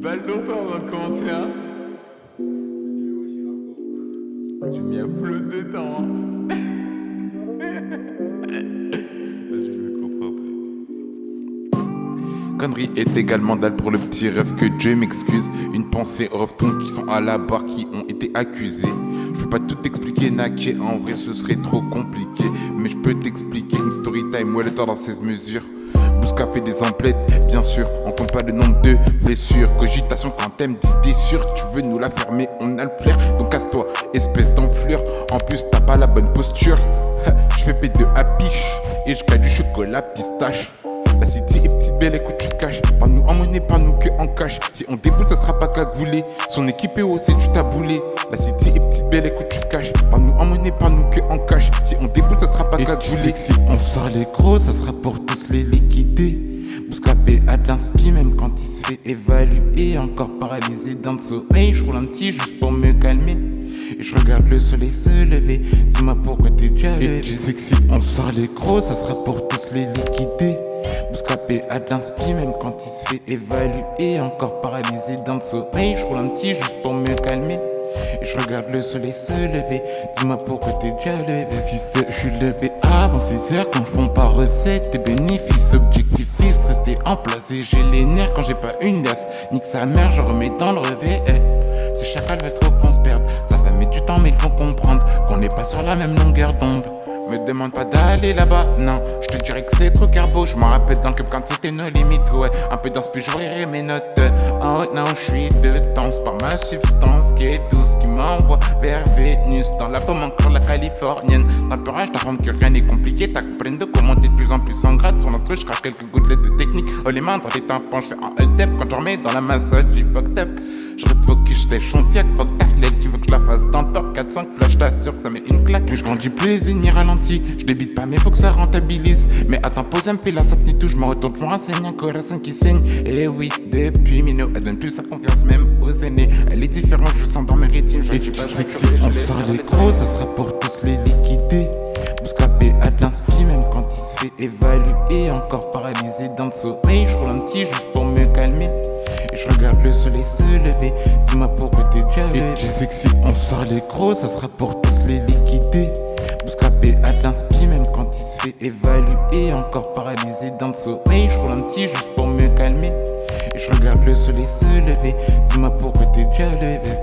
Pas longtemps avant de commencer, hein. J'ai mis un flot de temps, hein. Vas-y, je me concentre. Connerie est également dalle pour le petit rêve que Dieu m'excuse. Une pensée au refton qui sont à la barre, qui ont été accusés. Je peux pas tout expliquer, naquet, en vrai ce serait trop compliqué. Mais je peux t'expliquer une story time où le temps dans 16 mesures. Bousca fait des emplettes, bien sûr, on compte pas le nombre de blessures. Cogitation quand t'aimes d'idées sûres, tu veux nous la fermer, on a le flair. Donc casse-toi, espèce d'enflure, en plus t'as pas la bonne posture. Je fais P2 à piche, et je gagne du chocolat pistache. La city est petite belle, écoute tu te caches. Pas nous en monnaie, pas nous que en cash. Si on déboule ça sera pas cagoulé. Son équipe est haussée, du taboulé. La city est petite belle, écoute tu te caches. Pas nous en monnaie, pas nous que en cash. Si on déboule ça sera pas cagoulé. Tu sais que si on sort les gros, ça sera pour tous les liquider. Bouscapé a de l'inspi même quand il se fait évaluer. Encore paralysé dans le sommeil, je roule un petit juste pour me calmer. Et je regarde le soleil se lever. Dis-moi pourquoi t'es déjà levé. Et tu sais que si on sort les gros, ça sera pour tous les liquider. Bouscapé a de l'inspi même quand il se fait évaluer. Encore paralysé dans le sommeil, je roule un petit juste pour me calmer. Et je regarde le soleil se lever. Dis-moi pourquoi t'es déjà levé. Fils, je suis levé avant 6 heures. Quand je fonds par recette et bénéfices, objectif fixe, rester en place. Et j'ai les nerfs quand j'ai pas une liasse. Nique sa mère, je remets dans le revêt. Ces chacals veulent trop qu'on se perde. Ça va mettre du temps mais ils vont comprendre qu'on n'est pas sur la même longueur d'onde. Me demande pas d'aller là-bas, non. Je te dirais que c'est trop carbo. Je m'en rappelle dans le club quand c'était nos limites, ouais. Un peu dans ce puis j'ouvrirai mes notes. Oh non, je suis de danse par ma substance qui est douce, qui m'envoie vers Vénus. Dans la pomme encore la californienne. Dans le peurage, t'apprends que rien n'est compliqué. T'as compris de comment t'es de plus en plus en grade. Sur l'instru, je crache quelques gouttelettes de technique. Oh les mains dans les tympans, je fais un up. Quand je remets dans la massage, j'y fucked up. Je focus, je tèche son fiac, fuck ta l'aile, tu veux que je la fasse dans le top 4-5 flash, t'assure que ça met une claque. Plus je grandis, plus les ennemis ralentis. Je débite pas, mais faut que ça rentabilise. Mais attends, pause, elle me fait la sapnie tout. Je me retourne, je me renseigne, un corazon qui saigne. Et oui, depuis Mino, elle donne plus sa confiance même aux aînés. Elle est différente, je sens dans mes rétines. Et tu sais que si on sort les gros, ça sera pour tous les liquider. Bouscapé a de l'inspi même quand il se fait évaluer. Encore paralysé dans le sommeil, je roule un petit juste pour me calmer. Et je regarde le soleil se lever. Dis-moi pourquoi t'es déjà levé. Et tu sais que si on sort les gros, ça sera pour tous les liquider. Bouscapé a de l'inspi même quand il se fait évaluer. Encore paralysé dans le sommeil, je roule un petit juste pour me calmer. Et je regarde le soleil se lever. Dis-moi pourquoi t'es déjà levé.